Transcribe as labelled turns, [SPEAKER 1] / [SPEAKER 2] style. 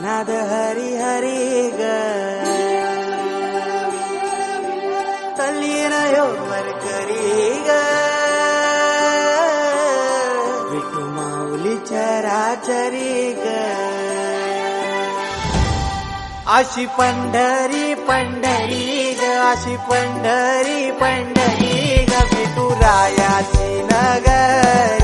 [SPEAKER 1] नाद हरी हरी ग तल्लीन यो वरकरी ग विठू माऊली चराचरी ग अशी पंढरी पंढरी ग अशी पंढरी पंढरी ग विठू रायाची नगरी